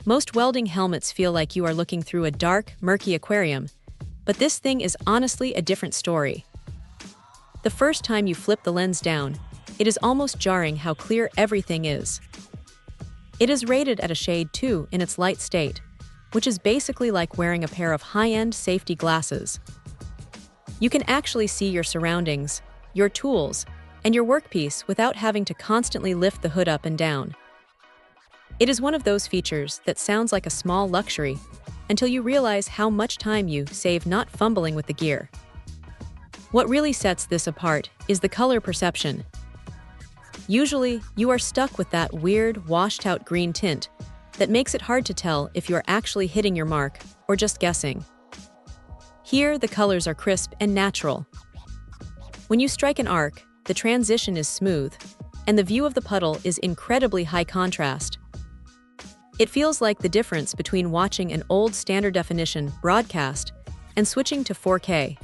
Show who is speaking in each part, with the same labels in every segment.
Speaker 1: Most welding helmets feel like you are looking through a dark, murky aquarium, but this thing is honestly a different story. The first time you flip the lens down, it is almost jarring how clear everything is. It is rated at a shade 2 in its light state, which is basically like wearing a pair of high-end safety glasses. You can actually see your surroundings, your tools, and your workpiece without having to constantly lift the hood up and down. It is one of those features that sounds like a small luxury until you realize how much time you save not fumbling with the gear. What really sets this apart is the color perception. Usually, you are stuck with that weird, washed-out green tint that makes it hard to tell if you are actually hitting your mark or just guessing. Here, the colors are crisp and natural. When you strike an arc, the transition is smooth, and the view of the puddle is incredibly high contrast. It feels like the difference between watching an old standard definition broadcast and switching to 4K.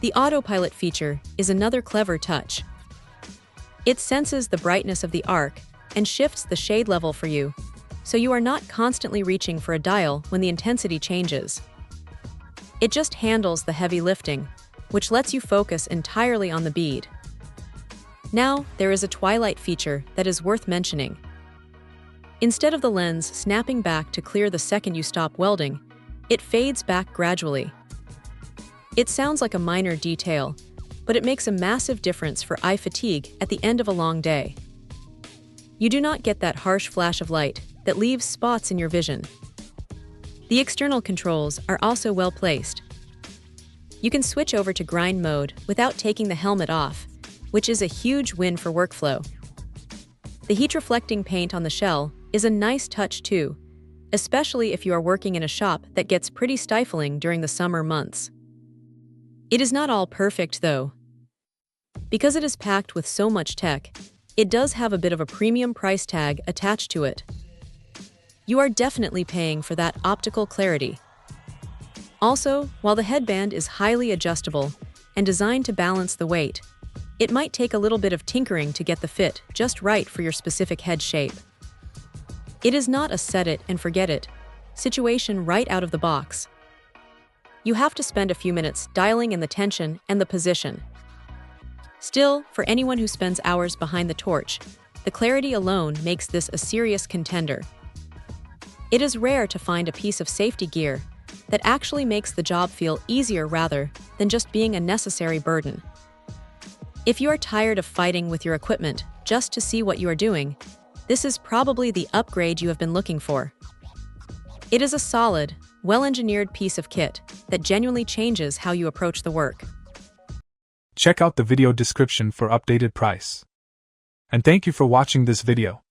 Speaker 1: The autopilot feature is another clever touch. It senses the brightness of the arc and shifts the shade level for you, so you are not constantly reaching for a dial when the intensity changes. It just handles the heavy lifting, which lets you focus entirely on the bead. Now, there is a twilight feature that is worth mentioning. Instead of the lens snapping back to clear the second you stop welding, it fades back gradually. It sounds like a minor detail, but it makes a massive difference for eye fatigue at the end of a long day. You do not get that harsh flash of light that leaves spots in your vision. The external controls are also well placed. You can switch over to grind mode without taking the helmet off, which is a huge win for workflow. The heat-reflecting paint on the shell is a nice touch too, especially if you are working in a shop that gets pretty stifling during the summer months. It is not all perfect though. Because it is packed with so much tech, it does have a bit of a premium price tag attached to it. You are definitely paying for that optical clarity. Also, while the headband is highly adjustable and designed to balance the weight, it might take a little bit of tinkering to get the fit just right for your specific head shape. It is not a set-it-and-forget-it situation right out of the box. You have to spend a few minutes dialing in the tension and the position. Still, for anyone who spends hours behind the torch, the clarity alone makes this a serious contender. It is rare to find a piece of safety gear that actually makes the job feel easier rather than just being a necessary burden. If you are tired of fighting with your equipment just to see what you are doing, this is probably the upgrade you have been looking for. It is a solid, well-engineered piece of kit that genuinely changes how you approach the work.
Speaker 2: Check out the video description for updated price. And thank you for watching this video.